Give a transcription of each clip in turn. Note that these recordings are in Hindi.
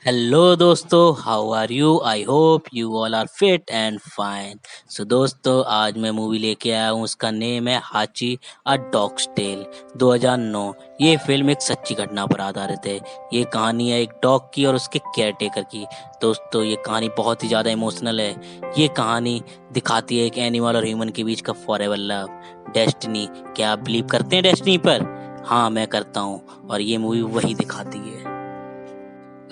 हेलो दोस्तों, how are you? I hope you all are fit and fine. So दोस्तों, आज मैं मूवी लेके आया हूँ। उसका नेम है हाची अ डॉग्स टेल 2009। ये फिल्म एक सच्ची घटना पर आधारित है। ये कहानी है एक डॉग की और उसके केयरटेकर की। दोस्तों, ये कहानी बहुत ही ज़्यादा इमोशनल है। ये कहानी दिखाती है एक एनिमल और ह्यूमन के बीच का फॉरएवर लव, डेस्टिनी। क्या आप बिलीव करते हैं डेस्टिनी पर? हाँ, मैं करता हूँ और ये मूवी वही दिखाती है।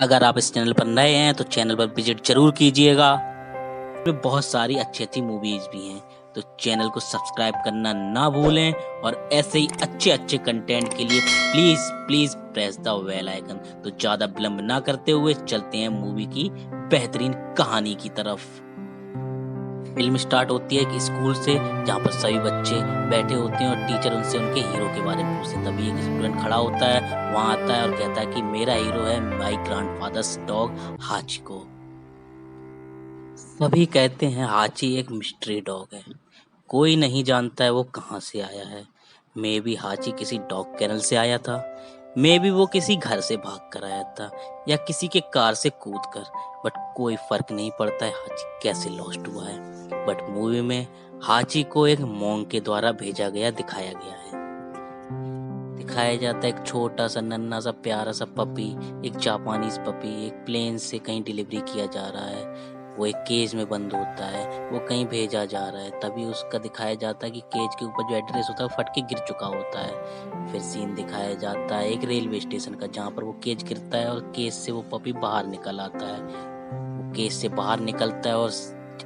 अगर आप इस चैनल पर नए हैं तो चैनल पर विजिट जरूर कीजिएगा। इसमें बहुत सारी अच्छी मूवीज भी हैं, तो चैनल को सब्सक्राइब करना ना भूलें। और ऐसे ही अच्छे कंटेंट के लिए please please press the bell icon. तो ज्यादा विलंब ना करते हुए चलते हैं मूवी की बेहतरीन कहानी की तरफ। फिल्म स्टार्ट होती है एक स्कूल से, जहाँ पर सभी बच्चे बैठे होते हैं और टीचर उनसे उनके हीरो के बारे में पूछते हैं। तभी एक स्टूडेंट खड़ा होता है, वहाँ आता है और कहता है कि मेरा हीरो है माई ग्रैंडफादर्स डॉग हाचिको। सभी कहते हैं हाची एक मिस्ट्री डॉग है, कोई नहीं जानता है वो कहाँ से आया है। मे बी हाची किसी डॉग कैनल से आया था, मे बी वो किसी घर से भाग कर आया था, या किसी के कार से कूद कर। बट कोई फर्क नहीं पड़ता है हाची कैसे लॉस्ट हुआ है। बट मूवी में हाची को एक मॉन्क के द्वारा भेजा गया दिखाया गया है। दिखाया जाता है एक छोटा सा नन्हा सा प्यारा सा पपी, एक जापानीज पपी एक प्लेन से कहीं डिलीवरी किया जा रहा है। वो एक केज में बंद होता है, वो कहीं भेजा जा रहा है। तभी उसका दिखाया जाता है कि केज के ऊपर जो एड्रेस होता है वो फट के गिर चुका होता है। फिर सीन दिखाया जाता है एक रेलवे स्टेशन का, जहाँ पर वो केज गिरता है और केज से वो पपी बाहर निकल आता है। वो केज से बाहर निकलता है और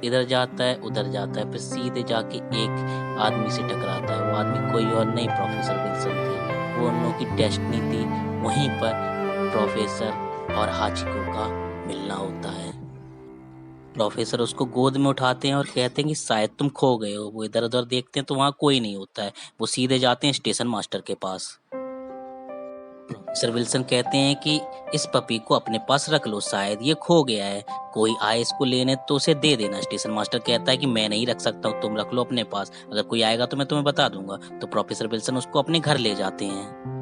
इधर जाता है उधर जाता है, फिर सीधे जाके एक आदमी से टकराता है। वो आदमी कोई और नहीं, प्रोफेसर विल्सन थे। वो उन लोगों की डेस्टिनी थी। वहीं पर प्रोफेसर और हाचिको का मिलना होता है। प्रोफेसर उसको गोद में उठाते हैं और कहते हैं कि शायद तुम खो गए हो। वो इधर उधर देखते हैं तो वहाँ कोई नहीं होता है। वो सीधे जाते हैं स्टेशन मास्टर के पास। प्रोफेसर विल्सन कहते हैं कि इस पपी को अपने पास रख लो, शायद ये खो गया है। कोई आए इसको लेने तो उसे दे देना। स्टेशन मास्टर कहता है कि मैं नहीं रख सकता हूँ, तुम रख लो अपने पास, अगर कोई आएगा तो मैं तुम्हें बता दूंगा। तो प्रोफेसर विल्सन उसको अपने घर ले जाते हैं।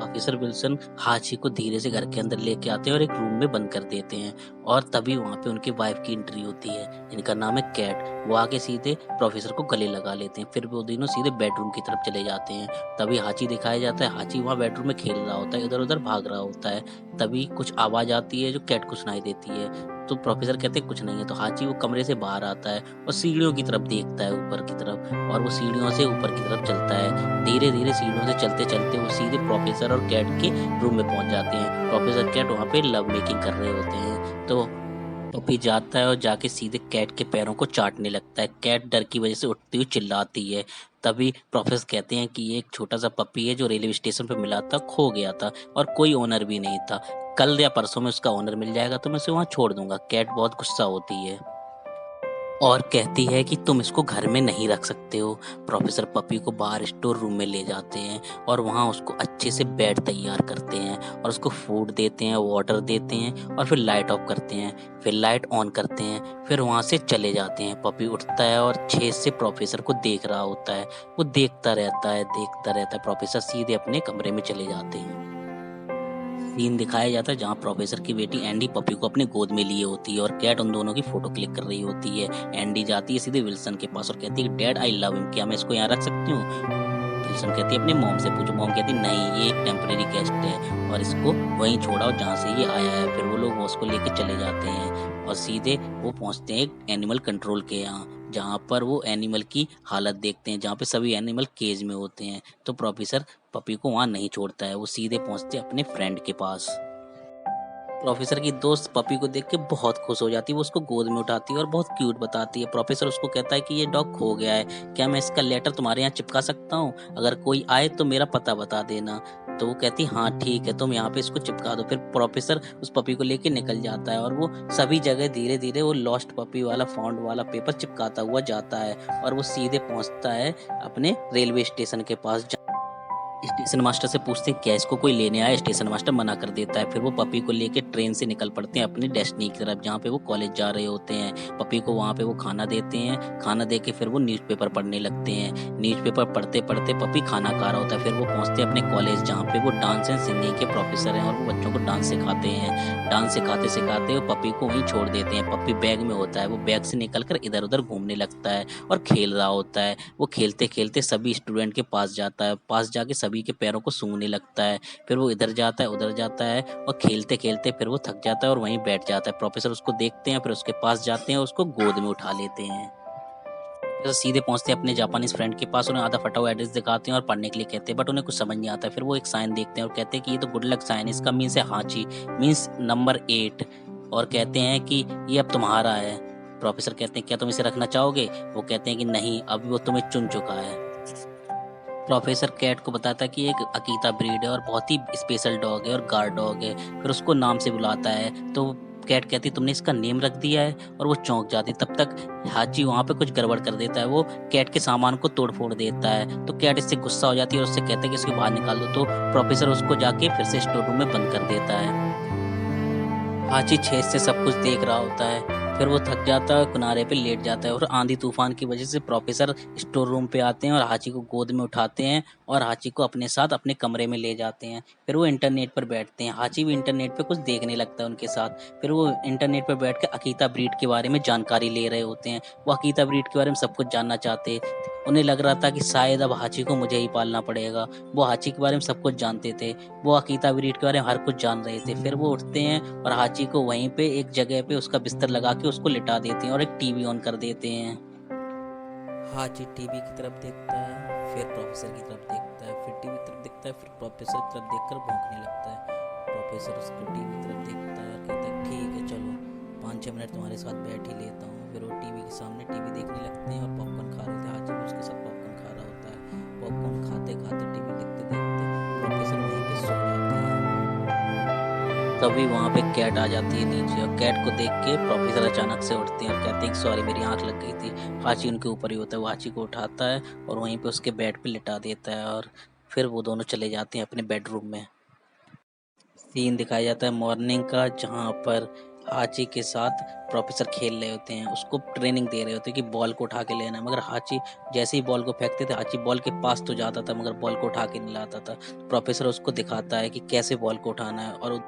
ऑफिसर विल्सन हाची को धीरे से घर के अंदर लेके आते हैं और एक रूम में बंद कर देते हैं। और तभी वहाँ पे उनकी वाइफ की एंट्री होती है, जिनका नाम है कैट। वो आके सीधे प्रोफेसर को गले लगा लेते हैं। फिर वो दोनों सीधे बेडरूम की तरफ चले जाते हैं। तभी हाची दिखाया जाता है, हाची वहाँ बेडरूम में खेल रहा होता है, इधर उधर भाग रहा होता है। तभी कुछ आवाज आती है जो कैट को सुनाई देती है। तो प्रोफेसर कहते हैं कुछ नहीं है। तो हाची वो कमरे से बाहर आता है और सीढ़ियों की तरफ देखता है, ऊपर की तरफ, और वो सीढ़ियों से ऊपर की तरफ चलता है। धीरे धीरे सीढ़ियों से चलते चलते वो सीधे प्रोफेसर और कैट के रूम में पहुंच जाते हैं। प्रोफेसर कैट वहाँ पे लव मेकिंग कर रहे होते हैं। तो पपी जाता है और जाके सीधे कैट के पैरों को चाटने लगता है। कैट डर की वजह से उठती हुई चिल्लाती है। तभी प्रोफेसर कहते हैं कि ये एक छोटा सा पपी है जो रेलवे स्टेशन पे मिला था, खो गया था और कोई ओनर भी नहीं था। कल या परसों में उसका ओनर मिल जाएगा तो मैं उसे वहाँ छोड़ दूंगा। कैट बहुत गुस्सा होती है और कहती है कि तुम इसको घर में नहीं रख सकते हो। प्रोफेसर पपी को बाहर स्टोर रूम में ले जाते हैं और वहाँ उसको अच्छे से बेड तैयार करते हैं और उसको फूड देते हैं, वाटर देते हैं, और फिर लाइट ऑफ करते हैं, फिर लाइट ऑन करते हैं, फिर वहाँ से चले जाते हैं। पपी उठता है और छेद से प्रोफेसर को देख रहा होता है। वो देखता रहता है देखता रहता है। प्रोफेसर सीधे अपने कमरे में चले जाते हैं। सीन दिखाया जाता है जहाँ प्रोफेसर की बेटी एंडी पपी को अपने गोद में लिए होती है और कैट उन दोनों की फोटो क्लिक कर रही होती है। एंडी जाती है सीधे विल्सन के पास और कहती है डैड आई लव हिम, क्या मैं इसको यहाँ रख सकती हूँ? विल्सन कहती है अपनी मॉम से पूछो। मॉम कहती है नहीं, ये एक टेम्परेरी गेस्ट है और इसको वहीं छोड़ाओ जहाँ से ये आया है। फिर वो लोग उसको लेके चले जाते हैं और सीधे वो पहुंचते हैं एक एनिमल कंट्रोल के यहाँ, जहाँ पर वो एनिमल की हालत देखते हैं, जहाँ पे सभी एनिमल केज में होते हैं। तो प्रोफेसर पपी को वहाँ नहीं छोड़ता है, वो सीधे पहुंचते हैं अपने फ्रेंड के पास। प्रोफेसर की दोस्त पपी को देख के बहुत खुश हो जाती है। वो उसको गोद में उठाती है और बहुत क्यूट बताती है। प्रोफेसर उसको कहता है कि ये डॉग खो गया है, क्या मैं इसका लेटर तुम्हारे यहाँ चिपका सकता हूँ? अगर कोई आए तो मेरा पता बता देना। तो वो कहती हाँ ठीक है, तुम यहाँ पे इसको चिपका दो। फिर प्रोफेसर उस पपी को लेके निकल जाता है और वो सभी जगह धीरे धीरे वो लॉस्ट पपी वाला फाउंड वाला पेपर चिपकाता हुआ जाता है और वो सीधे पहुंचता है अपने रेलवे स्टेशन के पास। स्टेशन मास्टर से पूछते हैं क्या इसको कोई लेने आया। स्टेशन मास्टर मना कर देता है। फिर वो पपी को लेके ट्रेन से निकल पड़ते हैं अपनी डेस्टिनी की तरफ, जहाँ पे वो कॉलेज जा रहे होते हैं। पपी को वहाँ पे वो खाना देते हैं। खाना दे के फिर वो न्यूज़पेपर पढ़ने लगते हैं। न्यूज़पेपर पढ़ते पढ़ते पपी खाना खा रहा होता है। फिर वो पहुँचते हैं अपने कॉलेज, जहाँ पे वो डांस एंड सिंगिंग के प्रोफेसर हैं और वो बच्चों को डांस सिखाते हैं। डांस सिखाते सिखाते वो पपी को वहीं छोड़ देते हैं। पपी बैग में होता है। वो बैग से निकल कर इधर उधर घूमने लगता है और खेल रहा होता है। वो खेलते खेलते सभी स्टूडेंट के पास जाता है। पास जाके सभी के पैरों को सूंघने लगता है। फिर वो इधर जाता है उधर जाता है और खेलते खेलते फिर वो थक जाता है और वहीं बैठ जाता है। प्रोफेसर उसको देखते हैं, फिर उसके पास जाते हैं, उसको गोद में उठा लेते हैं। फिर सीधे पहुंचते हैं अपने जापानीज फ्रेंड के पास। उन्हें आधा फटा हुआ एड्रेस दिखाते हैं और पढ़ने के लिए कहते हैं, बट उन्हें कुछ समझ नहीं आता। फिर वो एक साइन देखते हैं और कहते हैं कि ये तो गुड लक साइन, इसका मीन्स है हाची, मीन्स नंबर 8, और कहते हैं कि ये अब तुम्हारा है। प्रोफेसर कहते हैं क्या तुम इसे रखना चाहोगे। वो कहते हैं कि नहीं, अभी वो तुम्हें चुन चुका है। प्रोफेसर कैट को बताता है कि एक अकीता ब्रीड है और बहुत ही स्पेशल डॉग है और गार्ड डॉग है। फिर उसको नाम से बुलाता है तो कैट कहती है तुमने इसका नेम रख दिया है, और वो चौंक जाती। तब तक हाची वहाँ पे कुछ गड़बड़ कर देता है। वो कैट के सामान को तोड़ फोड़ देता है तो कैट इससे गुस्सा हो जाती है और उससे कहता है कि इसको बाहर निकाल दो। तो प्रोफेसर उसको जाके फिर से स्टोर रूम में बंद कर देता है। हाची छेद से सब कुछ देख रहा होता है। फिर वो थक जाता है, किनारे पे लेट जाता है और आंधी तूफान की वजह से प्रोफेसर स्टोर रूम पे आते हैं और हाची को गोद में उठाते हैं और हाची को अपने साथ अपने कमरे में ले जाते हैं। फिर वो इंटरनेट पर बैठते हैं। हाची भी इंटरनेट पे कुछ देखने लगता है उनके साथ। फिर वो इंटरनेट पर बैठ के अकीता ब्रीड के बारे में जानकारी ले रहे होते हैं। वो अकीता ब्रीड के बारे में सब कुछ जानना चाहते थे। उन्हें लग रहा था कि शायद अब हाची को मुझे ही पालना पड़ेगा। वो हाची के बारे में सब कुछ जानते थे। वो अकीता ब्रीड के बारे में हर कुछ जान रहे थे। फिर वो उठते हैं और हाची को वहीं पे एक जगह पे उसका बिस्तर लगा के उसको लिटा देते हैं और एक टीवी ऑन कर देते हैं। हाची टीवी की तरफ देखता है, फिर प्रोफेसर की तरफ देखता है, फिर टीवी की तरफ देखता है, फिर प्रोफेसर की तरफ देखकर भौंकने लगता है। प्रोफेसर उसको टीवी की तरफ देखता है और कहता है ठीक है चलो 5-6 मिनट तुम्हारे साथ बैठ ही लेता हूँ। फिर वो टीवी के सामने टीवी देखने लगते हैं और पॉपकॉर्न खा रहे थे। हाची भी उसके साथ पॉपकॉर्न खा रहा होता है। पॉपकॉर्न खाते खाते टीवी देखते देखते प्रोफेसर वहीं पे सो जाते हैं। तभी वहाँ पे कैट आ जाती है नीचे और कैट को देख के प्रोफेसर अचानक से उठते हैं और कहते हैं कि सॉरी मेरी आंख लग गई थी। हाची उनके ऊपर ही होता है। वो हाची को उठाता है और वहीं पे उसके बेड पे लिटा देता है और फिर वो दोनों चले जाते हैं अपने बेडरूम में। सीन दिखाया जाता है मॉर्निंग का, जहाँ पर हाची के साथ प्रोफेसर खेल रहे होते हैं। उसको ट्रेनिंग दे रहे होते हैं कि बॉल को उठा के लेना है, मगर हाची जैसे ही बॉल को फेंकते थे हाची बॉल के पास तो जाता था मगर बॉल को उठा के नहीं लाता था। प्रोफेसर उसको दिखाता है कि कैसे बॉल को उठाना है। और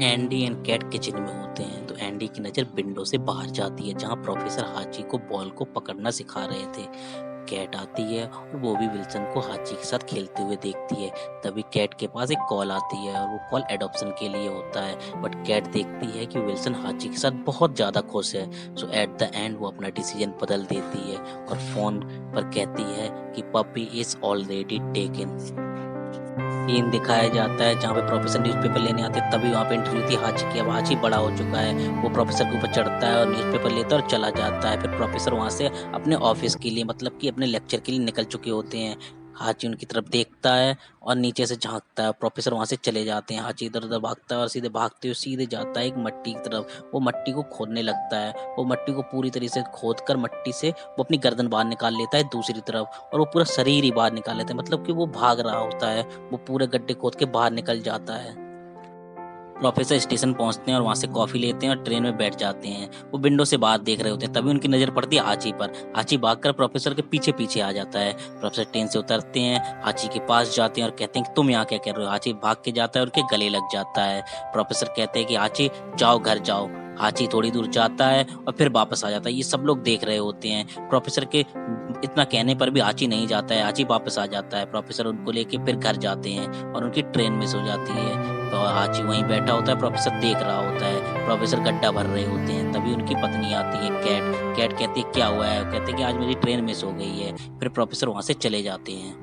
एंडी एंड कैट किचन में होते हैं तो एंडी की नज़र विंडो से बाहर जाती है, जहाँ प्रोफेसर हाची को बॉल को पकड़ना सिखा रहे थे। कैट आती है और वो भी विल्सन को हाची के साथ खेलते हुए देखती है। तभी कैट के पास एक कॉल आती है और वो कॉल एडॉप्शन के लिए होता है। बट कैट देखती है कि विल्सन हाची के साथ बहुत ज़्यादा खुश है। सो एट द एंड वो अपना डिसीजन बदल देती है और फ़ोन पर कहती है कि puppy is already taken. Scene दिखाया जाता है जहाँ पे प्रोफेसर न्यूज़पेपर लेने आते हैं। तभी वहाँ पे एंट्री होती है हाची की। अब हाची बड़ा हो चुका है। वो प्रोफेसर के ऊपर चढ़ता है और न्यूज़पेपर लेता है और चला जाता है। फिर प्रोफेसर वहाँ से अपने ऑफिस के लिए मतलब कि अपने लेक्चर के लिए निकल चुके होते हैं। हाची उनकी तरफ देखता है और नीचे से झांकता है। प्रोफेसर वहाँ से चले जाते हैं। हाची इधर उधर भागता है और सीधे भागते हुए सीधे जाता है एक मट्टी की तरफ। वो मट्टी को खोदने लगता है। वो मट्टी को पूरी तरीके से खोद कर मट्टी से वो अपनी गर्दन बाहर निकाल लेता है दूसरी तरफ, और वो पूरा शरीर ही बाहर निकाल लेता है। मतलब कि वो भाग रहा होता है। वो पूरे गड्ढे खोद के बाहर निकल जाता है। प्रोफेसर स्टेशन पहुंचते हैं और वहां से कॉफी लेते हैं और ट्रेन में बैठ जाते हैं। वो विंडो से बाहर देख रहे होते हैं। तभी उनकी नजर पड़ती है हाची पर। हाची भागकर प्रोफेसर के पीछे पीछे आ जाता है। प्रोफेसर ट्रेन से उतरते हैं, हाची के पास जाते हैं और कहते हैं कि तुम यहाँ क्या कर रहे हो। हाची भाग के जाता है और उनके गले लग जाता है। प्रोफेसर कहते हैं कि हाची जाओ घर जाओ। हाची थोड़ी दूर जाता है और फिर वापस आ जाता है। ये सब लोग देख रहे होते हैं। प्रोफेसर के इतना कहने पर भी हाची नहीं जाता है। हाची वापस आ जाता है। प्रोफेसर उनको लेके फिर घर जाते हैं और उनकी ट्रेन मिस हो जाती है। तो हाची वहीं बैठा होता है। प्रोफेसर देख रहा होता है। प्रोफेसर गड्ढा भर रहे होते हैं। तभी उनकी पत्नी आती है कैट। कैट कहती है क्या हुआ है। कहते हैं कि आज मेरी ट्रेन मिस हो गई है। फिर प्रोफेसर वहां से चले जाते हैं।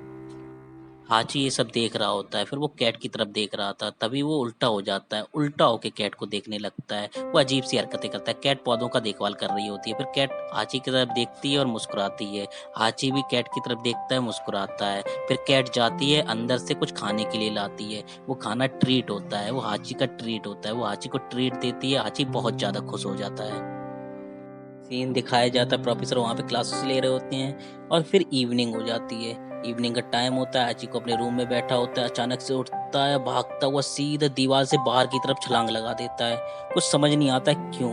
हाची ये सब देख रहा होता है। फिर वो कैट की तरफ देख रहा था। तभी वो उल्टा हो जाता है। उल्टा होके कैट को देखने लगता है। वो अजीब सी हरकतें करता है। कैट पौधों का देखभाल कर रही होती है। फिर कैट हाची की तरफ देखती है और मुस्कुराती है। हाची भी कैट की तरफ देखता है, मुस्कुराता है। फिर कैट जाती है अंदर से कुछ खाने के लिए लाती है। वो खाना ट्रीट होता है। वो हाची का ट्रीट होता है। वो हाची को ट्रीट देती है। हाची बहुत ज्यादा खुश हो जाता है। सीन दिखाया जाता है प्रोफेसर वहाँ पे क्लासेस ले रहे होते हैं और फिर इवनिंग हो जाती है। इवनिंग का टाइम होता है, हाची को अपने रूम में बैठा होता है, अचानक से उठता है, भागता हुआ सीधा दीवार से बाहर की तरफ छलांग लगा देता है। कुछ समझ नहीं आता है क्यों,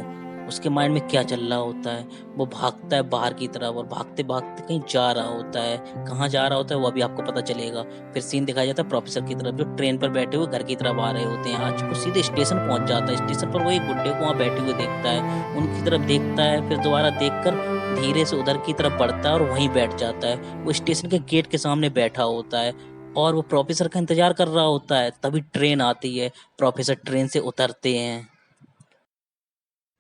उसके माइंड में क्या चल रहा होता है। वो भागता है बाहर की तरफ और भागते-भागते कहीं जा रहा होता है। कहाँ जा रहा होता है वो अभी आपको पता चलेगा। फिर सीन दिखाया जाता है प्रोफेसर की तरफ, जो ट्रेन पर बैठे हुए घर की तरफ आ रहे होते हैं। हाची को सीधे स्टेशन पहुँच जाता है। स्टेशन पर वो एक बुड्ढे को वहाँ बैठे हुए देखता है, उनकी तरफ देखता है, फिर दोबारा देखकर धीरे से उधर की तरफ बढ़ता है और वहीं बैठ जाता है। वो स्टेशन के गेट के सामने बैठा होता है और वो प्रोफेसर का इंतजार कर रहा होता है। तभी ट्रेन आती है, प्रोफेसर ट्रेन से उतरते हैं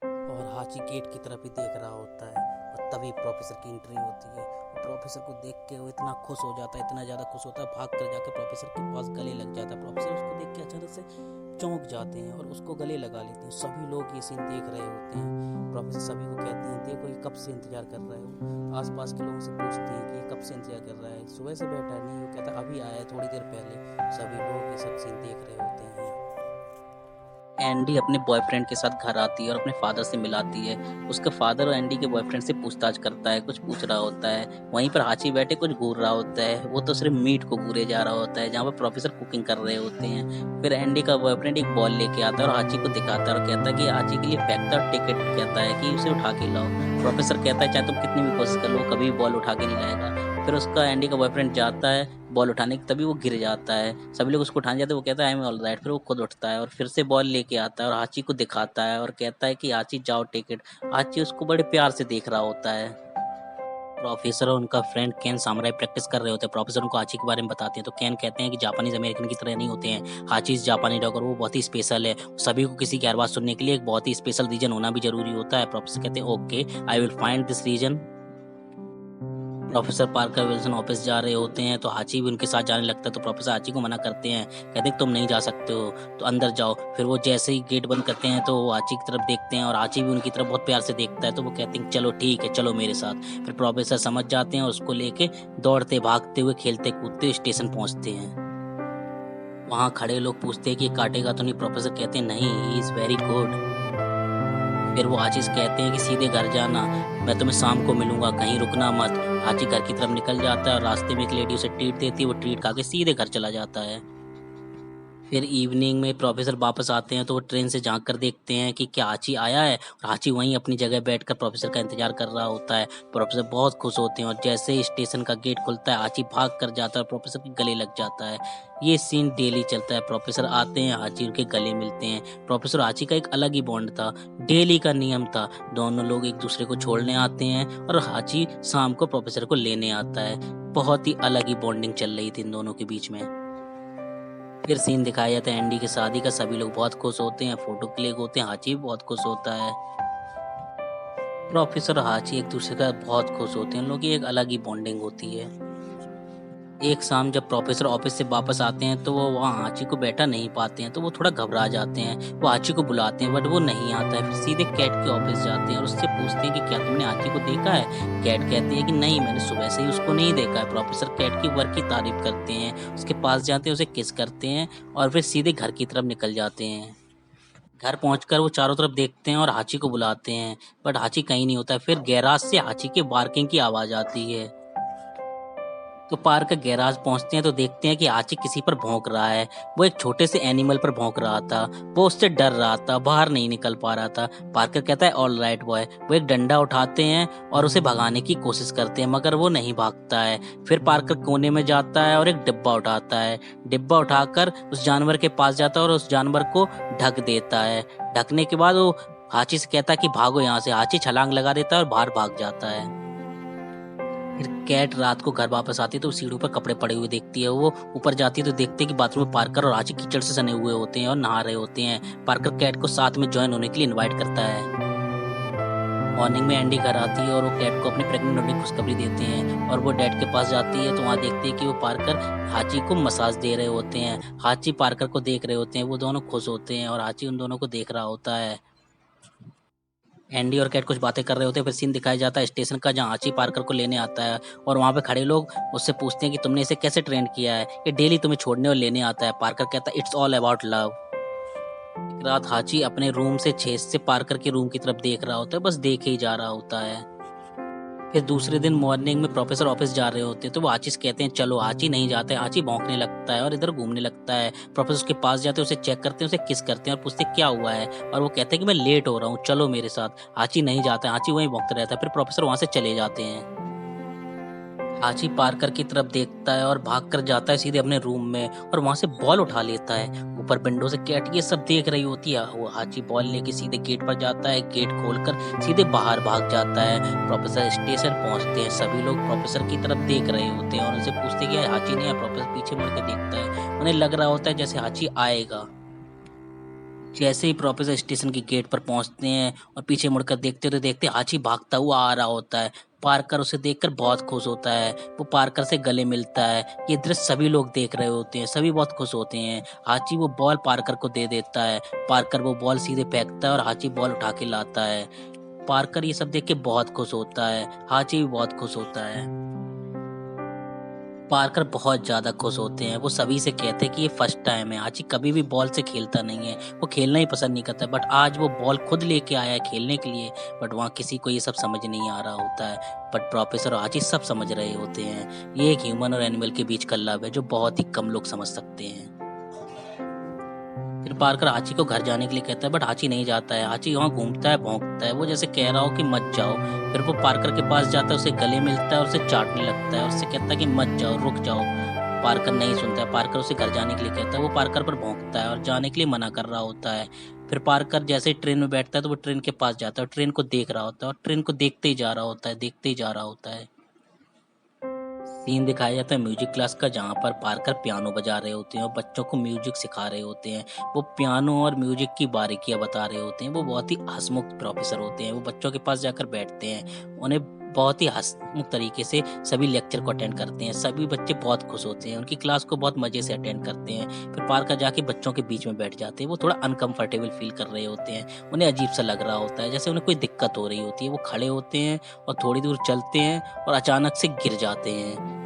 और हाची गेट की तरफ ही देख रहा होता है और तभी प्रोफेसर की एंट्री होती है। प्रोफेसर को देख के वो इतना खुश हो जाता है, इतना ज़्यादा खुश होता है, भाग कर जाकर प्रोफेसर के पास गले लग जाता है। प्रोफेसर उसको देख के अचानक से चौंक जाते हैं और उसको गले लगा लेते हैं। सभी लोग ये सीन देख रहे होते हैं। प्रोफेसर सभी को कहते हैं, देखो ये कब से इंतजार कर रहे हो। आसपास के लोगों से पूछते हैं कि ये कब से इंतजार कर रहा है, सुबह से बैठा है। नहीं, वो कहता अभी आया है थोड़ी देर पहले। सभी लोग ये सब सीन देख रहे होते हैं। एंडी अपने बॉयफ्रेंड के साथ घर आती है और अपने फादर से मिलाती है। उसके फादर और एंडी के बॉयफ्रेंड से पूछताछ करता है, कुछ पूछ रहा होता है। वहीं पर हाची बैठे कुछ घूर रहा होता है, वो तो सिर्फ मीट को घूरे जा रहा होता है जहाँ पर प्रोफेसर कुकिंग कर रहे होते हैं। फिर एंडी का बॉयफ्रेंड एक बॉल लेके आता है और हाची को दिखाता है और कहता है कि हाची के लिए फेंकता है और टिकट कहता है कि उसे उठा के लाओ। प्रोफेसर कहता है चाहे तुम कितनी भी कोशिश कर लो, कभी भी बॉल उठा के नहीं लाएगा। फिर उसका एंडी का बॉयफ्रेंड जाता है बॉल उठाने की, तभी वो गिर जाता है। सभी लोग उसको उठाने जाते हैं, वो कहता है आई एम ऑल राइट। फिर वो खुद उठता है और फिर से बॉल लेके आता है और हाची को दिखाता है और कहता है कि हाची जाओ टिकट। हाची उसको बड़े प्यार से देख रहा होता है। प्रोफेसर और उनका फ्रेंड केन सामुराई प्रैक्टिस कर रहे होते हैं। प्रोफेसर उनको हाची के बारे में बताते हैं तो केन कहते हैं कि जापानीज अमेरिकन की तरह नहीं होते हैं। हाची इज जापानी डॉग और वो बहुत ही स्पेशल है। सभी को किसी की हर बात सुनने के लिए एक बहुत ही स्पेशल रीजन होना भी जरूरी होता है। प्रोफेसर कहते हैं okay, I will find this reason. Professor Parker Wilson office जा रहे होते हैं तो हाची भी उनके साथ जाने लगता है। तो प्रोफेसर हाची को मना करते हैं, कहते हैं तुम नहीं जा सकते हो, तो अंदर जाओ। फिर वो जैसे ही गेट बंद करते हैं तो वो हाची की तरफ देखते हैं और हाची भी उनकी तरफ बहुत प्यार से देखता है। तो वो कहते हैं चलो ठीक है, चलो मेरे साथ। फिर प्रोफेसर समझ जाते हैं और उसको लेके दौड़ते भागते हुए खेलते कूदते स्टेशन पहुंचते हैं। वहाँ खड़े लोग पूछते हैं कि काटेगा तो नहीं। प्रोफेसर कहते हैं नहीं, ही इज वेरी गुड। फिर वो हाची से कहते हैं कि सीधे घर जाना, मैं तुम्हें शाम को मिलूंगा, कहीं रुकना मत। हाची घर की तरफ निकल जाता है और रास्ते में एक लेडी उसे ट्रीट देती है। वो ट्रीट खा के सीधे घर चला जाता है। फिर इवनिंग में प्रोफेसर वापस आते हैं तो वो ट्रेन से झांक कर देखते हैं कि क्या हाची आया है और हाची वहीं अपनी जगह बैठकर प्रोफेसर का इंतजार कर रहा होता है। प्रोफेसर बहुत खुश होते हैं और जैसे ही स्टेशन का गेट खुलता है हाची भाग कर जाता है और प्रोफेसर के गले लग जाता है। ये सीन डेली चलता है। प्रोफेसर आते हैं, हाची उनके गले मिलते हैं। प्रोफेसर और हाची का एक अलग ही बॉन्ड था, डेली का नियम था। दोनों लोग एक दूसरे को छोड़ने आते हैं और हाची शाम को प्रोफेसर को लेने आता है। बहुत ही अलग ही बॉन्डिंग चल रही थी इन दोनों के बीच में। फिर सीन दिखाया जाता है एंडी की शादी का। सभी लोग बहुत खुश होते हैं, फोटो क्लिक होते हैं, हाची भी बहुत खुश होता है। प्रोफेसर और हाची एक दूसरे का बहुत खुश होते हैं, उन लोगों की एक अलग ही बॉन्डिंग होती है। एक शाम जब प्रोफेसर ऑफिस से वापस आते हैं तो वो वहाँ हाची को बैठा नहीं पाते हैं, तो वो थोड़ा घबरा जाते हैं। वो हाची को बुलाते हैं बट वो नहीं आता है। फिर सीधे कैट के ऑफिस जाते हैं और उससे पूछते हैं कि क्या तुमने हाची को देखा है। कैट कहती है कि नहीं, मैंने सुबह से ही उसको नहीं देखा है। प्रोफेसर कैट की वर्क की तारीफ करते हैं, उसके पास जाते हैं, उसे किस करते हैं और फिर सीधे घर की तरफ निकल जाते हैं। घर पहुंचकर वो चारों तरफ देखते हैं और हाची को बुलाते हैं बट हाची कहीं नहीं होता है। फिर गैराज से हाची के बार्किंग की आवाज आती है। तो पार्क के गैराज पहुंचते हैं तो देखते हैं कि हाची किसी पर भौंक रहा है। वो एक छोटे से एनिमल पर भौंक रहा था। वो उससे डर रहा था, बाहर नहीं निकल पा रहा था। पार्कर कहता है ऑल राइट बॉय। वो एक डंडा उठाते हैं और उसे भगाने की कोशिश करते हैं मगर वो नहीं भागता है। फिर पार्कर कोने में जाता है और एक डिब्बा उठाता है। डिब्बा उठाकर उस जानवर के पास जाता है और उस जानवर को ढक देता है। ढकने के बाद वो हाची से कहता है कि भागो यहाँ से। हाची छलांग लगा देता है और बाहर भाग जाता है। फिर कैट रात को घर वापस आती है तो सीढ़ियों पर कपड़े पड़े हुए देखती है। वो ऊपर जाती है तो देखती है कि बाथरूम में पार्कर और हाची कीचड़ से सने हुए होते हैं और नहा रहे होते हैं। पार्कर कैट को साथ में ज्वाइन होने के लिए इनवाइट करता है। मॉर्निंग में एंडी घर आती है और वो कैट को अपनी प्रेग्नेंट होने की खुशखबरी देते हैं और वो डैड के पास जाती है तो वहाँ देखती है कि वो पार्कर हाची को मसाज दे रहे होते हैं। हाची पार्कर को देख रहे होते हैं, वो दोनों खुश होते हैं और हाची उन दोनों को देख रहा होता है। एंडी और कैट कुछ बातें कर रहे होते हैं। फिर सीन दिखाया जाता है स्टेशन का जहाँ हाची पार्कर को लेने आता है और वहाँ पे खड़े लोग उससे पूछते हैं कि तुमने इसे कैसे ट्रेन किया है, ये डेली तुम्हें छोड़ने और लेने आता है। पार्कर कहता है इट्स ऑल अबाउट लव। एक रात हाची अपने रूम से छेद से पार्कर के रूम की तरफ देख रहा होता है, बस देखे ही जा रहा होता है। फिर दूसरे दिन मॉर्निंग में प्रोफेसर ऑफिस जा रहे होते हैं तो वो आची से कहते हैं चलो। आची नहीं जाता है। आची भौंकने लगता है और इधर घूमने लगता है। प्रोफेसर उसके पास जाते हैं, उसे चेक करते हैं, उसे किस करते हैं और पूछते हैं क्या हुआ है, और वो कहते हैं कि मैं लेट हो रहा हूँ, चलो मेरे साथ। आची नहीं जाता है। आची वहीं भौंकता रहता है। फिर प्रोफेसर वहां से चले जाते हैं। आची पार्कर की तरफ देखता है और भागकर जाता है सीधे अपने रूम में और वहां से बॉल उठा लेता है। ऊपर विंडो से कैट ये सब देख रही होती है। वो आची बॉल लेके सीधे गेट पर जाता है। गेट खोलकर सीधे बाहर भाग जाता है। प्रोफेसर स्टेशन पहुंचते हैं। सभी लोग प्रोफेसर की तरफ देख रहे होते हैं और उनसे पूछते हैं कि हाची नहीं है। प्रोफेसर पीछे मुड़ के देखता है। उन्हें लग रहा होता है जैसे हाची आएगा। जैसे ही प्रोफेसर स्टेशन के गेट पर पहुंचते हैं और पीछे मुड़कर देखते तो देखते हाची भागता हुआ आ रहा होता है। पार्कर उसे देखकर बहुत खुश होता है। वो पार्कर से गले मिलता है। ये दृश्य सभी लोग देख रहे होते हैं। सभी बहुत खुश होते हैं। हाची वो बॉल पार्कर को दे देता है। पार्कर वो बॉल सीधे फेंकता है और हाची बॉल उठा के लाता है। पार्कर ये सब देख के बहुत खुश होता है। हाची भी बहुत खुश होता है। पार्कर बहुत ज़्यादा खुश होते हैं। वो सभी से कहते हैं कि ये फर्स्ट टाइम है। आची कभी भी बॉल से खेलता नहीं है। वो खेलना ही पसंद नहीं करता, बट आज वो बॉल खुद लेके आया है खेलने के लिए। बट वहाँ किसी को ये सब समझ नहीं आ रहा होता है। बट प्रोफेसर और आची सब समझ रहे होते हैं। ये एक ह्यूमन और एनिमल के बीच का लव है जो बहुत ही कम लोग समझ सकते हैं। फिर पार्कर आची को घर जाने के लिए कहता है, बट आची नहीं जाता है। आची वहाँ घूमता है, भौंकता है, वो जैसे कह रहा हो कि मत जाओ। फिर वो पार्कर के पास जाता है, उसे गले मिलता है और उसे चाटने लगता है और उससे कहता है कि मत जाओ, रुक जाओ। पार्कर नहीं सुनता है। पार्कर उसे घर जाने के लिए कहता है। वो पार्कर पर भौंकता है और जाने के लिए मना कर रहा होता है। फिर पार्कर जैसे ही ट्रेन में बैठता है तो वो ट्रेन के पास जाता है और ट्रेन को देख रहा होता है और ट्रेन को देखते ही जा रहा होता है, देखते ही जा रहा होता है। सीन दिखाया जाता है म्यूजिक क्लास का, जहाँ पर पार्कर पियानो बजा रहे होते हैं और बच्चों को म्यूजिक सिखा रहे होते हैं। वो पियानो और म्यूजिक की बारीकियां बता रहे होते हैं। वो बहुत ही हंसमुख प्रोफेसर होते हैं। वो बच्चों के पास जाकर बैठते हैं, उन्हें बहुत ही हंसमुख तरीके से सभी लेक्चर को अटेंड करते हैं। सभी बच्चे बहुत खुश होते हैं, उनकी क्लास को बहुत मजे से अटेंड करते हैं। फिर पार्कर जाके बच्चों के बीच में बैठ जाते हैं। वो थोड़ा अनकंफर्टेबल फील कर रहे होते हैं। उन्हें अजीब सा लग रहा होता है, जैसे उन्हें कोई दिक्कत हो रही होती है। वो खड़े होते हैं और थोड़ी दूर चलते हैं और अचानक से गिर जाते हैं।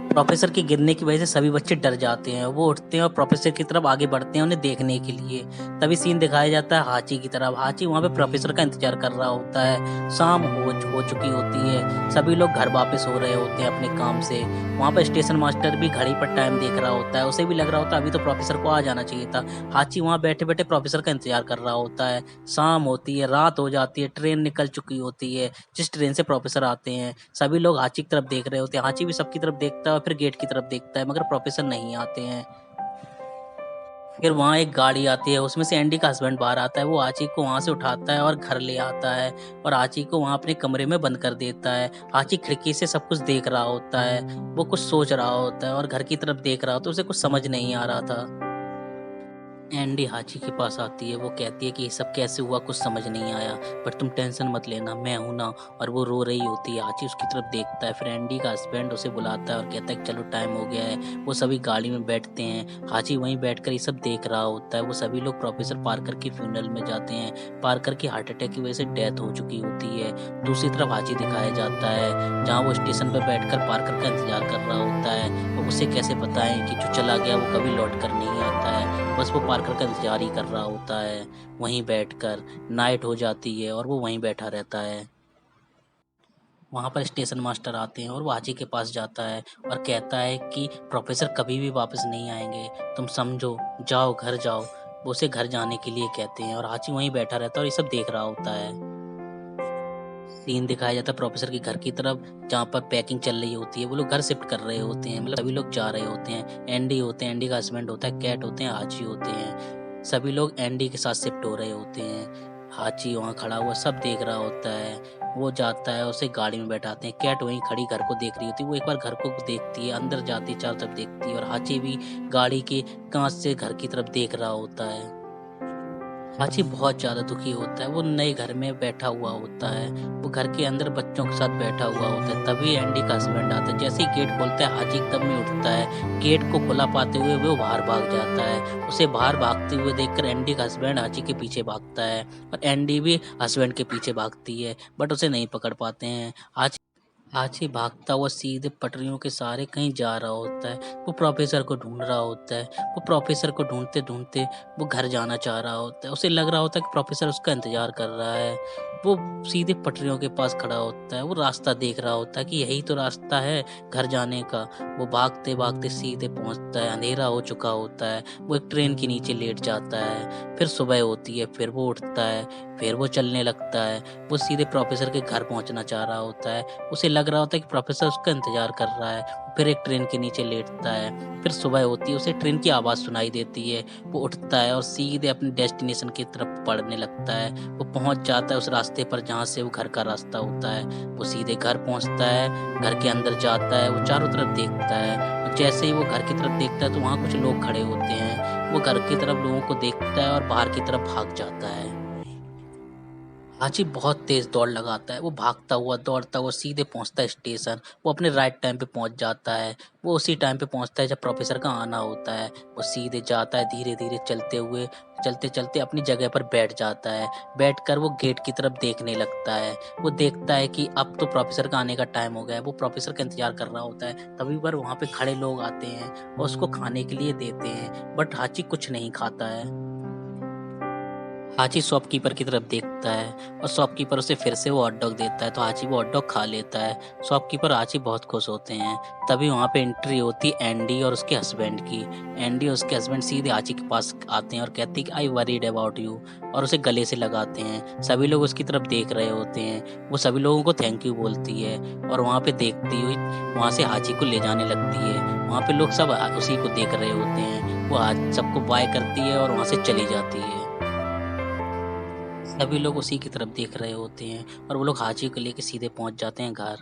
प्रोफेसर के गिरने की वजह से सभी बच्चे डर जाते हैं। वो उठते हैं और प्रोफेसर की तरफ आगे बढ़ते हैं उन्हें देखने के लिए। तभी सीन दिखाया जाता है हाची की तरफ। हाची वहाँ पे प्रोफेसर का इंतजार कर रहा होता है। शाम हो चुकी होती है। सभी लोग घर वापस हो रहे होते हैं अपने काम से। वहाँ पर स्टेशन मास्टर भी घड़ी पर टाइम देख रहा होता है। उसे भी लग रहा होता है अभी तो प्रोफेसर को आ जाना चाहिए था। हाची वहाँ बैठे बैठे प्रोफेसर का इंतजार कर रहा होता है। शाम होती है, रात हो जाती है, ट्रेन निकल चुकी होती है जिस ट्रेन से प्रोफेसर आते हैं। सभी लोग हाची की तरफ देख रहे होते हैं। हाची भी सबकी तरफ देखता है और फिर गेट की तरफ देखता है, मगर प्रोफेसर नहीं आते हैं। फिर वहाँ एक गाड़ी आती है, उसमें से एंडी का हस्बैंड बाहर आता है। वो आची को वहाँ से उठाता है और घर ले आता है और आची को वहाँ अपने कमरे में बंद कर देता है। आची खिड़की से सब कुछ देख रहा होता है। वो कुछ सोच रहा होता है और घर की तरफ देख रहा होता है। उसे कुछ समझ नहीं आ रहा था। एंडी हाची के पास आती है। वो कहती है कि ये सब कैसे हुआ, कुछ समझ नहीं आया, पर तुम टेंशन मत लेना, मैं हूं ना। और वो रो रही होती है। हाची उसकी तरफ देखता है। फिर एंडी का हस्बैंड उसे बुलाता है और कहता है कि चलो टाइम हो गया है। वो सभी गाड़ी में बैठते हैं। हाची वहीं बैठकर ये सब देख रहा होता है। वो सभी लोग प्रोफेसर पार्कर की फ्यूनरल में जाते हैं। पार्कर की हार्ट अटैक की वजह से डेथ हो चुकी होती है। दूसरी तरफ हाची दिखाया जाता है, जहाँ वो स्टेशन पर बैठकर पार्कर का इंतजार कर रहा होता है। तो उसे कैसे बताएं कि जो चला गया वो कभी लौट कर नहीं आता है। बस वो पार्कर का इंतजार ही कर रहा होता है वहीं बैठकर। नाइट हो जाती है और वो वहीं बैठा रहता है। वहाँ पर स्टेशन मास्टर आते हैं और वो हाची के पास जाता है और कहता है कि प्रोफेसर कभी भी वापस नहीं आएंगे, तुम समझो, जाओ घर जाओ। वो उसे घर जाने के लिए कहते हैं और हाची वहीं बैठा रहता है और ये सब देख रहा होता है। सीन दिखाया जाता है प्रोफेसर के घर की तरफ, जहाँ पर पैकिंग चल रही होती है। वो लोग घर शिफ्ट कर रहे होते हैं, मतलब सभी लोग जा रहे होते हैं। एंडी होते हैं, एंडी का हस्बैंड होता है, कैट होते हैं, हाची होते हैं। सभी लोग एंडी के साथ शिफ्ट हो रहे होते हैं। हाची वहाँ खड़ा हुआ सब देख रहा होता है। वो जाता है, उसे गाड़ी में बैठाते हैं। कैट वहीं खड़ी घर को देख रही होती है। वो एक बार घर को देखती है, अंदर जाती है, चारों तरफ देखती है और हाची भी गाड़ी के कांच से घर की तरफ देख रहा होता है। हाची बहुत ज़्यादा दुखी होता है। वो नए घर में बैठा हुआ होता है। वो घर के अंदर बच्चों के साथ बैठा हुआ होता है। तभी एंडी का हस्बैंड आता है। जैसे ही गेट खोलता है हाची एकदम में उठता है। गेट को खुला पाते हुए वो बाहर भाग जाता है। उसे बाहर भागते हुए देखकर एंडी का हस्बैंड हाची के पीछे भागता है और एंडी भी हस्बैंड के पीछे भागती है, बट उसे नहीं पकड़ पाते हैं। हाची हाची भागता हुआ सीधे पटरियों के सहारे कहीं जा रहा होता है। वो प्रोफ़ेसर को ढूँढ रहा होता है। वो प्रोफ़ेसर को ढूँढते-ढूँढते वो घर जाना चाह रहा होता है। उसे लग रहा होता है कि प्रोफ़ेसर उसका इंतज़ार कर रहा है। वो सीधे पटरियों के पास खड़ा होता है। वो रास्ता देख रहा होता है कि यही तो रास्ता है घर जाने का। वो भागते-भागते सीधे पहुँचता है। अंधेरा हो चुका होता है। वो एक ट्रेन के नीचे लेट जाता है। फिर सुबह होती है, फिर वो उठता है, फिर वो चलने लगता है। वो सीधे प्रोफ़ेसर के घर पहुँचना चाह रहा होता है। उसे लग रहा होता है कि प्रोफ़ेसर उसका इंतज़ार कर रहा है। फिर एक ट्रेन के नीचे लेटता है। फिर सुबह होती है, उसे ट्रेन की आवाज़ सुनाई देती है। वो उठता है और सीधे अपने डेस्टिनेशन की तरफ बढ़ने लगता है। वो पहुँच जाता है उस रास्ते पर जहाँ से वो घर का रास्ता होता है। वो सीधे घर पहुँचता है, घर के अंदर जाता है, वो चारों तरफ देखता है। और जैसे ही वो घर की तरफ देखता है तो वहाँ कुछ लोग खड़े होते हैं। वो घर की तरफ लोगों को देखता है और बाहर की तरफ भाग जाता है। हाची बहुत तेज़ दौड़ लगाता है। वो भागता हुआ, दौड़ता हुआ सीधे पहुँचता है स्टेशन। वो अपने राइट टाइम पे पहुँच जाता है। वो उसी टाइम पे पहुँचता है जब प्रोफ़ेसर का आना होता है। वो सीधे जाता है धीरे-धीरे चलते हुए, चलते-चलते अपनी जगह पर बैठ जाता है। बैठकर वो गेट की तरफ देखने लगता है। वो देखता है कि अब तो प्रोफ़ेसर का आने का टाइम हो गया है। वो प्रोफ़ेसर का इंतज़ार कर रहा होता है। तभी पर वहाँ पे खड़े लोग आते हैं और उसको खाने के लिए देते हैं। बट हाची कुछ नहीं खाता है। हाची शॉपकीपर की तरफ देखता है और शॉपकीपर उसे फिर से वो हॉट डॉग देता है तो हाची वो हॉट डॉग खा लेता है। शॉपकीपर हाची बहुत खुश होते हैं। तभी वहाँ पे एंट्री होती है एंडी और उसके हस्बैंड की। एंडी और उसके हस्बैंड सीधे हाची के पास आते हैं और कहते हैं कि आई वरीड अबाउट यू, और उसे गले से लगाते हैं। सभी लोग उसकी तरफ देख रहे होते हैं। वो सभी लोगों को थैंक यू बोलती है और वहाँ पे देखती हुई वहाँ से हाची को ले जाने लगती है। वहाँ पे लोग सब उसी को देख रहे होते हैं। वो सबको बाय करती है और वहाँ से चली जाती है। सभी लोग उसी की तरफ देख रहे होते हैं और वो लोग हाची को लेके सीधे पहुंच जाते हैं घर।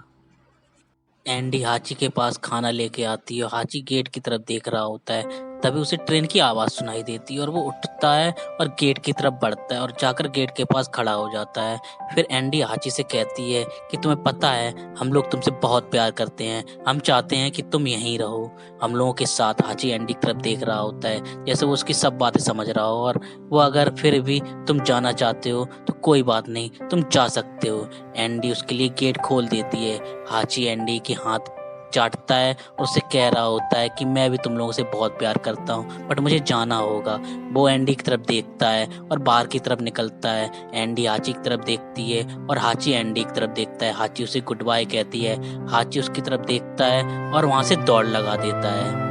एंडी हाची के पास खाना लेके आती है और हाची गेट की तरफ देख रहा होता है। तभी उसे ट्रेन की आवाज़ सुनाई देती है और वो उठता है और गेट की तरफ बढ़ता है और जाकर गेट के पास खड़ा हो जाता है। फिर एंडी हाची से कहती है कि तुम्हें पता है हम लोग तुमसे बहुत प्यार करते हैं, हम चाहते हैं कि तुम यहीं रहो हम लोगों के साथ। हाची एंडी की तरफ देख रहा होता है जैसे वो उसकी सब बातें समझ रहा हो, और वो अगर फिर भी तुम जाना चाहते हो तो कोई बात नहीं, तुम जा सकते हो। एंडी उसके लिए गेट खोल देती है। हाची एंडी के हाथ चाटता है और उससे कह रहा होता है कि मैं भी तुम लोगों से बहुत प्यार करता हूँ बट मुझे जाना होगा। वो एंडी की तरफ देखता है और बाहर की तरफ निकलता है। एंडी हाची की तरफ देखती है और हाची एंडी की तरफ देखता है। हाची उसे गुड बाय कहती है। हाची उसकी तरफ देखता है और वहां से दौड़ लगा देता है।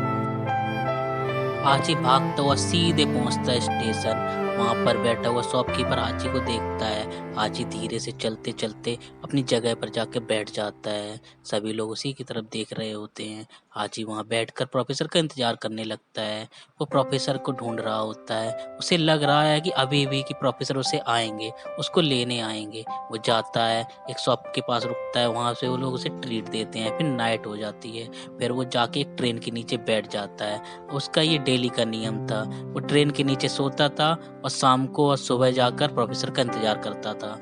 हाची भागता हुआ सीधे पहुंचता है स्टेशन। वहां पर बैठा हुआ शॉपकीपर हाची को देखता है। हाची धीरे से चलते चलते अपनी जगह पर जाकर बैठ जाता है। सभी लोग उसी की तरफ देख रहे होते हैं। हाची वहां बैठकर प्रोफेसर का इंतजार करने लगता है। वो प्रोफेसर को ढूंढ रहा होता है। उसे लग रहा है कि अभी भी कि प्रोफेसर उसे आएंगे, उसको लेने आएंगे। वो जाता है, एक शॉप के पास रुकता है, वहां से वो लोग उसे ट्रीट देते हैं। फिर नाइट हो जाती है। फिर वो जाके एक ट्रेन के नीचे बैठ जाता है। उसका ये डेली का नियम था। वो ट्रेन के नीचे सोता था और शाम को और सुबह जाकर प्रोफेसर का इंतजार करता था।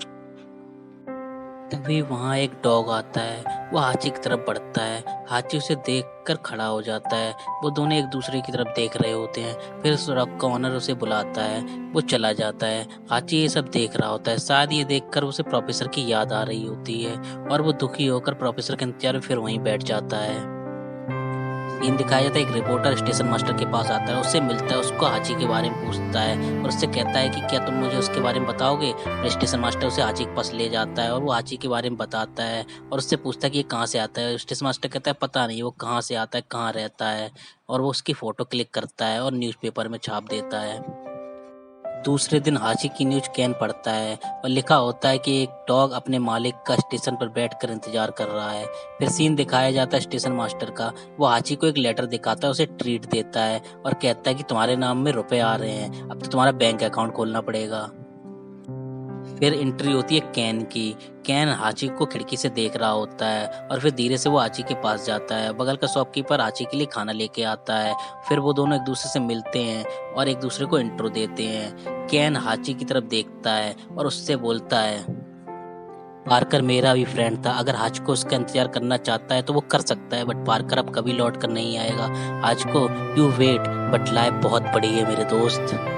तभी वहाँ एक डॉग आता है। वो हाची की तरफ बढ़ता है। हाची उसे देखकर खड़ा हो जाता है। वो दोनों एक दूसरे की तरफ देख रहे होते हैं। फिर उस डॉग का ओनर उसे बुलाता है। वो चला जाता है। हाची ये सब देख रहा होता है। शायद ये देखकर उसे प्रोफेसर की याद आ रही होती है और वो दुखी होकर प्रोफेसर के इंतजार में फिर वहीं बैठ जाता है। सीन दिखाया जाता है, एक रिपोर्टर स्टेशन मास्टर के पास आता है, उससे मिलता है, उसको हाची के बारे में पूछता है और उससे कहता है कि क्या तुम मुझे उसके बारे में बताओगे। और स्टेशन मास्टर उसे हाची के पास ले जाता है और वो हाची के बारे में बताता है और उससे पूछता है कि ये कहाँ से आता है। स्टेशन मास्टर कहता है पता नहीं वो कहाँ से आता है, कहाँ रहता है, और वो उसकी फोटो क्लिक करता है और न्यूज़पेपर में छाप देता है। दूसरे दिन हाची की न्यूज कैन पढ़ता है और लिखा होता है कि एक डॉग अपने मालिक का स्टेशन पर बैठकर इंतजार कर रहा है। फिर सीन दिखाया जाता है स्टेशन मास्टर का। वो हाची को एक लेटर दिखाता है, उसे ट्रीट देता है और कहता है कि तुम्हारे नाम में रुपए आ रहे हैं, अब तो तुम्हारा बैंक अकाउंट खोलना पड़ेगा। फिर एंट्री होती है कैन की। कैन हाची को खिड़की से देख रहा होता है और फिर धीरे से वो हाची के पास जाता है। बगल का शॉपकीपर हाची के लिए खाना लेके आता है। फिर वो दोनों एक दूसरे से मिलते हैं और एक दूसरे को इंट्रो देते हैं। कैन हाची की तरफ देखता है और उससे बोलता है, पार्कर मेरा भी फ्रेंड था, अगर हाच को उसका इंतजार करना चाहता है तो वो कर सकता है, बट पार्कर अब कभी लौट कर नहीं आएगा। हाच को यू वेट, बट लाइफ बहुत बड़ी है मेरे दोस्त।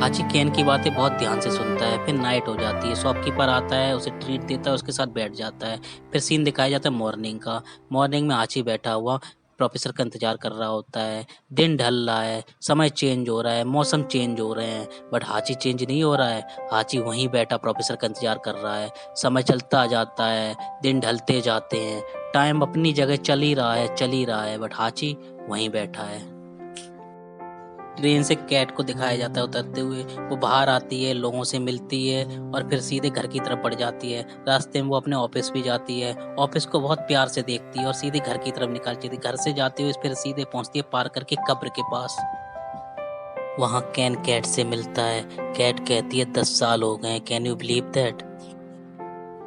हाची केन की बातें बहुत ध्यान से सुनता है। फिर नाइट हो जाती है, शॉपकीपर आता है, उसे ट्रीट देता है, उसके साथ बैठ जाता है। फिर सीन दिखाया जाता है मॉर्निंग का। मॉर्निंग में हाची बैठा हुआ प्रोफेसर का इंतजार कर रहा होता है। दिन ढल रहा है, समय चेंज हो रहा है, मौसम चेंज हो रहे हैं, बट हाची चेंज नहीं हो रहा है। हाची वहीं बैठा प्रोफेसर का इंतजार कर रहा है। समय चलता जाता है, दिन ढलते जाते हैं, टाइम अपनी जगह चल ही रहा है, बट हाची वहीं बैठा है। ट्रेन से कैट को दिखाया जाता है उतरते हुए। वो बाहर आती है, लोगों से मिलती है और फिर सीधे घर की तरफ बढ़ जाती है। रास्ते में वो अपने ऑफिस भी जाती है। ऑफिस को बहुत प्यार से देखती है और सीधे घर की तरफ निकल जाती है। घर से जाती हुई फिर सीधे पहुंचती है पार करके कब्र के पास। वहाँ कैन कैट से मिलता है। कैट कहती है 10 साल हो गए, कैन यू बिलीव दैट।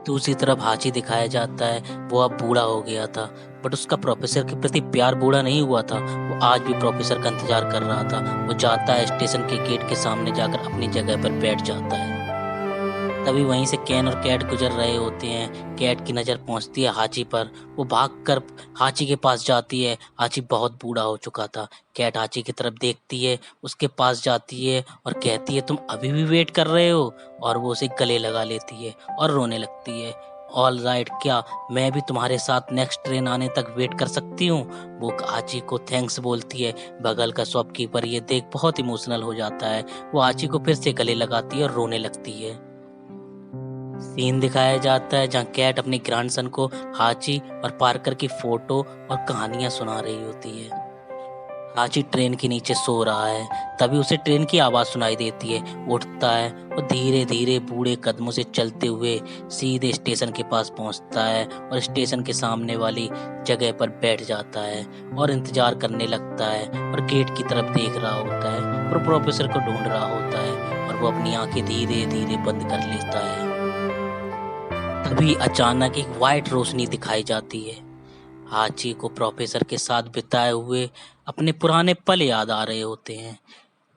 दूसरी तरफ हाची दिखाया जाता है, वो अब बूढ़ा हो गया था, बट उसका प्रोफेसर के प्रति प्यार बूढ़ा नहीं हुआ था। वो आज भी प्रोफेसर का इंतजार कर रहा था। वो जाता है स्टेशन के गेट के सामने जाकर अपनी जगह पर बैठ जाता है। तभी वहीं से कैन और कैट गुजर रहे होते हैं। कैट की नज़र पहुंचती है हाची पर। वो भागकर हाची के पास जाती है। हाची बहुत बूढ़ा हो चुका था। कैट हाची की तरफ देखती है, उसके पास जाती है और कहती है तुम अभी भी वेट कर रहे हो, और वो उसे गले लगा लेती है और रोने लगती है। ऑल राइट, क्या मैं भी तुम्हारे साथ नेक्स्ट ट्रेन आने तक वेट कर सकती हूँ। वो हाची को थैंक्स बोलती है। बगल का शॉपकीपर ये देख बहुत इमोशनल हो जाता है। वो हाची को फिर से गले लगाती है और रोने लगती है। सीन दिखाया जाता है जहाँ कैट अपने ग्रैंडसन को हाची और पार्कर की फोटो और कहानियां सुना रही होती है। हाची ट्रेन के नीचे सो रहा है, तभी उसे ट्रेन की आवाज सुनाई देती है। वो उठता है और धीरे धीरे बूढ़े कदमों से चलते हुए सीधे स्टेशन के पास पहुंचता है और स्टेशन के सामने वाली जगह पर बैठ जाता है और इंतजार करने लगता है और गेट की तरफ देख रहा होता है और प्रोफेसर को ढूंढ रहा होता है और वो अपनी आंखें धीरे धीरे बंद कर लेता है। तभी अचानक एक वाइट रोशनी दिखाई जाती है। हाची को प्रोफेसर के साथ बिताए हुए अपने पुराने पल याद आ रहे होते हैं।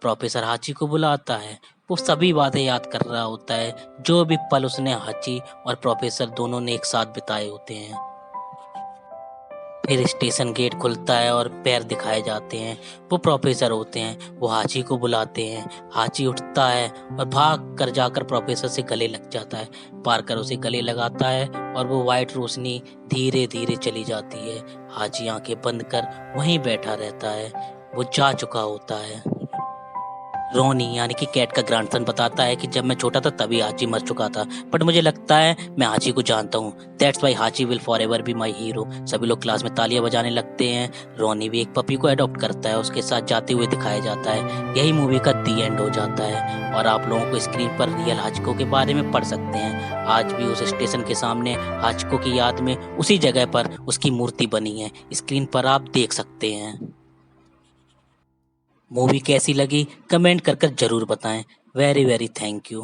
प्रोफेसर हाची को बुलाता है। वो सभी बातें याद कर रहा होता है, जो भी पल उसने हाची और प्रोफेसर दोनों ने एक साथ बिताए होते हैं। फिर स्टेशन गेट खुलता है और पैर दिखाए जाते हैं। वो प्रोफेसर होते हैं। वो हाची को बुलाते हैं। हाची उठता है और भाग कर जाकर प्रोफेसर से गले लग जाता है। पार्कर उसे गले लगाता है और वो वाइट रोशनी धीरे धीरे चली जाती है। हाची आंखें बंद कर वहीं बैठा रहता है। वो जा चुका होता है। रोनी यानी कि कैट का ग्रैंडसन बताता है कि जब मैं छोटा था तभी हाची मर चुका था, बट मुझे लगता है मैं हाची को जानता हूँ। दैट्स व्हाई हाची will forever be my hero. सभी लोग क्लास में तालियां बजाने लगते हैं। रोनी भी एक पपी को अडॉप्ट करता है, उसके साथ जाते हुए दिखाया जाता है। यही मूवी का दी एंड हो जाता है और आप लोगों को स्क्रीन पर रियल हाचिको के बारे में पढ़ सकते हैं। आज भी उस स्टेशन के सामने हाचिको की याद में उसी जगह पर उसकी मूर्ति बनी है। स्क्रीन पर आप देख सकते हैं। मूवी कैसी लगी कमेंट कर कर जरूर बताएं। Very very thank you.